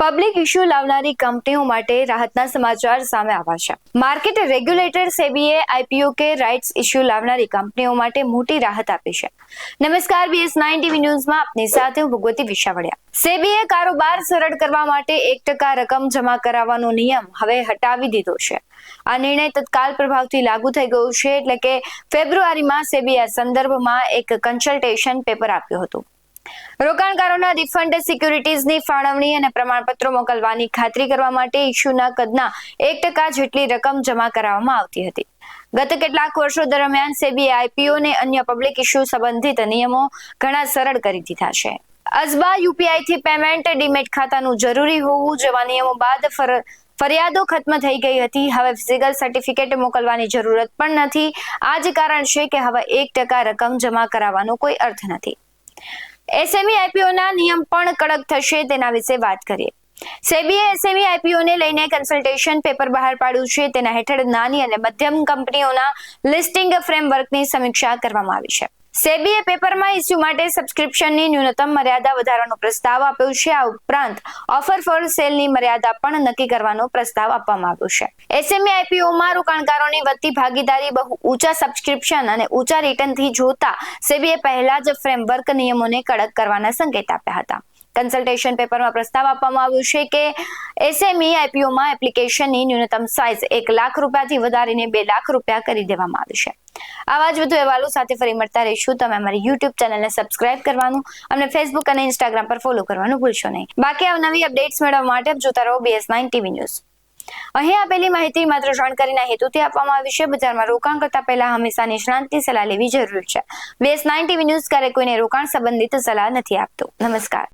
Public issue લાવનારી કંપનીઓ માટે રાહતના સમાચાર સામે આવ્યા છે. માર્કેટ રેગ્યુલેટર સેબીએ આઈપીઓ કે રાઇટ્સ ઇશ્યુ લાવનારી કંપનીઓ માટે મોટી રાહત આપી છે. નમસ્કાર, BS9 TV ન્યૂઝમાં આપની સાથે હું ભગવતી વિશાવડિયા. સેબીએ કારોબાર સરળ કરવા માટે 1% રકમ જમા કરાવવાનો નિયમ હવે હટાવી દીધો છે. આ નિર્ણય તત્કાલ પ્રભાવથી લાગુ થઈ ગયો છે, એટલે કે ફેબ્રુઆરીમાં સેબીએ આ સંદર્ભમાં એક કન્સલ્ટેશન પેપર આપ્યું હતું. રોકાણકારોના રિફંડ, સિક્યુરિટીઝની ફાળવણી અને પ્રમાણપત્રો મોકલવાની ખાતરી કરવા માટે ઇશ્યુના કદના 1% જેટલી રકમ જમા કરાવવામાં આવતી હતી. ગત કેટલાક વર્ષો દરમિયાન સેબીએ આઈપીઓ અને અન્ય પબ્લિક ઇશ્યુ સંબંધિત નિયમો ઘણા સરળ કરી દીધા છે. અસબા યુપીઆઈથી પેમેન્ટ, ડીમેટ ખાતાનું જરૂરી હોવું જેવા નિયમો બાદ ફરિયાદો ખત્મ થઈ ગઈ હતી. હવે ફિઝિકલ સર્ટિફિકેટ મોકલવાની જરૂરત પણ નથી. આ જ કારણ છે કે હવે 1% રકમ જમા કરાવવાનો કોઈ અર્થ નથી. એસએમઈ આઈપીઓના નિયમ પણ કડક થશે, તેના વિશે વાત કરીએ. સેબીએ એસએમઈ આઈપીઓને લઈને કન્સલ્ટેશન પેપર બહાર પાડ્યું છે. તેના હેઠળ નાની અને મધ્યમ કંપનીઓના લિસ્ટિંગ ફ્રેમવર્કની સમીક્ષા કરવામાં આવી છે. સેબીએ પેપરમાં ઇસ્યુ માટે સબસ્ક્રિપ્શનની ન્યૂનતમ મર્યાદા વધારવાનો પ્રસ્તાવ આપ્યો છે. આ ઉપરાંત ઓફર ફોર સેલની મર્યાદા પણ નક્કી કરવાનો પ્રસ્તાવ આપવામાં આવ્યો છે. એસએમઈ આઈપીઓમાં રોકાણકારોની વધતી ભાગીદારી, બહુ ઊંચા સબસ્ક્રિપ્શન અને ઊંચા રિટર્નથી જોતા સેબીએ પહેલા જ ફ્રેમવર્ક નિયમોને કડક કરવાના સંકેત આપ્યા હતા. કન્સલ્ટેશન પેપરમાં પ્રસ્તાવ આપવામાં આવ્યો છે કે એસએમઈ આઈપીઓમાં એપ્લિકેશનની ન્યૂનતમ સાઇઝ 1 લાખ રૂપિયાથી વધારીને 2 લાખ રૂપિયા કરી દેવામાં આવી છે. આવા જ વધુ અહેવાલો સાથે ફરી મળતા રહીશું. તમે અમારી YouTube ચેનલને સબસ્ક્રાઇબ કરવાનું, અમને Facebook અને Instagram પર ફોલો કરવાનું ભૂલશો નહીં. બાકી નવી અપડેટ્સ મેળવવા માટે જોતા રહો BS9 TV ન્યૂઝ. અહીં આપેલી માહિતી માત્ર જાણકારીના હેતુથી આપવામાં આવી છે. બજારમાં રોકાણ કરતા પહેલા હંમેશા નિષ્ણાતની સલાહ લેવી જરૂરી છે. BS9 TV ન્યૂઝ ક્યારેય કોઈને રોકાણ સંબંધિત સલાહ નથી આપતો. નમસ્કાર.